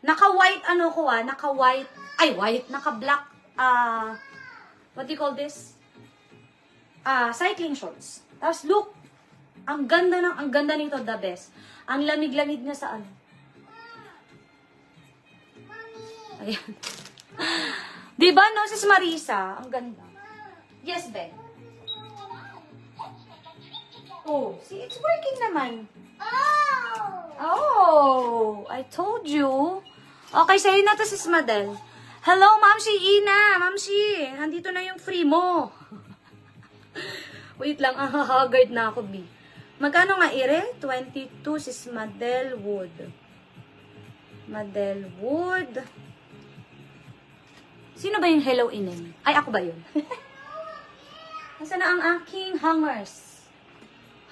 Naka-white, ano ko naka-white, naka-black, what do you call this? Cycling shorts. Tapos look, ang ganda nito, the best. Ang lamig-lamig niya sa ano. Ayan. Diba, no, sis Marisa? Ang ganda. Yes, Ben. Oh, see, it's working naman. Oh, I told you. Okay, sa'yo na to, sis Madel. Hello, Mamshi Ina. Mamshi, nandito na yung free mo. Wait lang, haggard na ako, B. Magkano nga, Ire? 22, sis Madel Wood. Madel Wood. Sino ba yung Hello Inem? Ay, ako ba yun? Nasaan na ang aking hangers?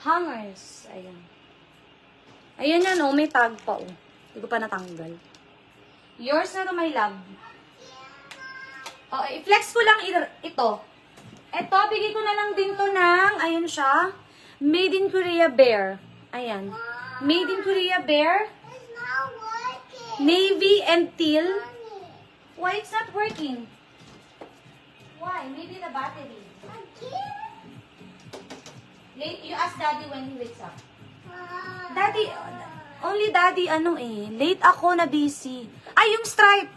Hangers. Ayan. Ayan yan, oh. May tag pa, oh. Hindi ko pa natanggal. Yours na to, my love. Oh, i-flex ko lang ito. Ito, bigay ko na lang din to ng, ayan siya, Made in Korea Bear. Ayan. Made in Korea Bear. Navy and teal. Why it's not working? Why? Maybe the battery. Late, you ask Daddy when he wakes up. Daddy, only Daddy, late ako na busy. Ay, yung stripe.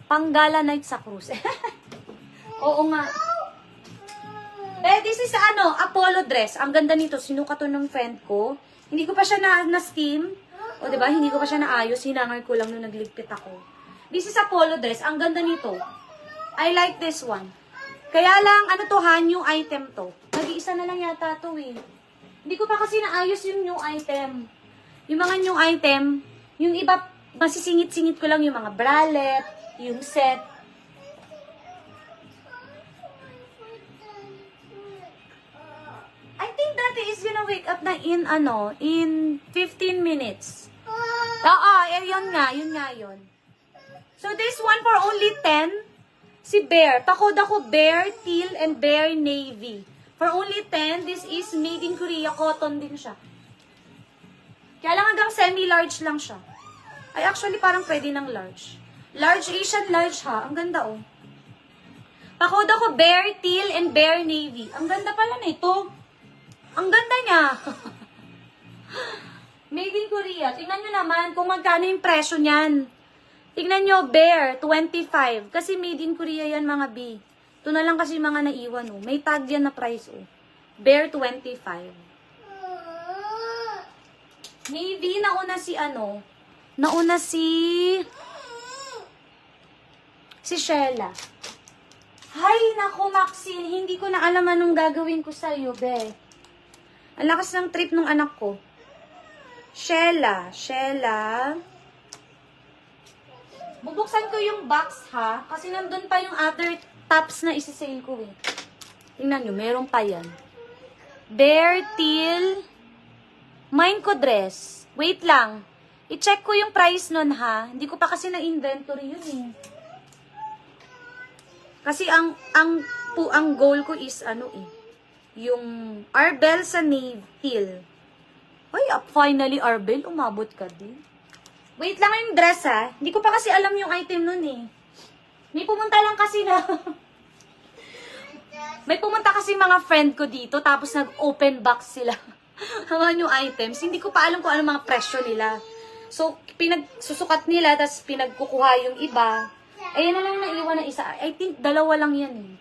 Panggala night sa cruise. Oo nga. This is Apollo dress. Ang ganda nito. Sinukat to ng friend ko. Hindi ko pa siya na-steam. O, diba? Hindi ko pa siya naayos. Hinangar ko lang nung nagligpit ako. This is Apollo dress. Ang ganda nito. I like this one. Kaya lang, new item to. Nag-iisa na lang yata to eh. Hindi ko pa kasi naayos yung new item. Yung mga new item, yung iba, masisingit-singit ko lang yung mga bralette, yung set. I think Daddy is gonna wake up na in 15 minutes. Oo, yun nga yun. So this one for only 10, si Bear. Pakod ako Bear, Teal, and Bear Navy. For only 10, this is made in Korea, cotton din siya. Kaya lang hanggang semi-large lang siya. Ay, actually parang pwede ng large. Large, Asian large ha. Ang ganda oh. Pakod ako Bear, Teal, and Bear Navy. Ang ganda pala nito. Ang ganda niya. Made in Korea. Tingnan nyo naman kung magkano yung presyo niyan. Tingnan nyo, Bear, 25. Kasi made in Korea yan, mga B. Ito na lang kasi mga naiwan, oh. May tag yan na price, oh. Bear, 25. Navy, nauna si Sheila. Hay, naku, Maxine. Hindi ko na alam anong gagawin ko sa'yo, be. Ang lakas ng trip ng anak ko. Sheila. Bubuksan ko yung box, ha? Kasi nandun pa yung other tops na isisale ko, eh. Tingnan nyo, meron pa yan. Bear, teal, mine ko dress. Wait lang. I-check ko yung price nun, ha? Hindi ko pa kasi na-inventory yun, eh. Kasi ang goal ko is, yung Arbel sa teal. Ay, finally, Arbel, umabot ka din. Wait lang yung dress, ha? Hindi ko pa kasi alam yung item nun, eh. May pumunta lang kasi na... May pumunta kasi mga friend ko dito, tapos nag-open box sila. Mga new items. Hindi ko pa alam kung ano mga presyo nila. So, pinagsusukat nila, tapos pinagkukuha yung iba. Ayan na lang naiwan na isa. I think, dalawa lang yan, eh.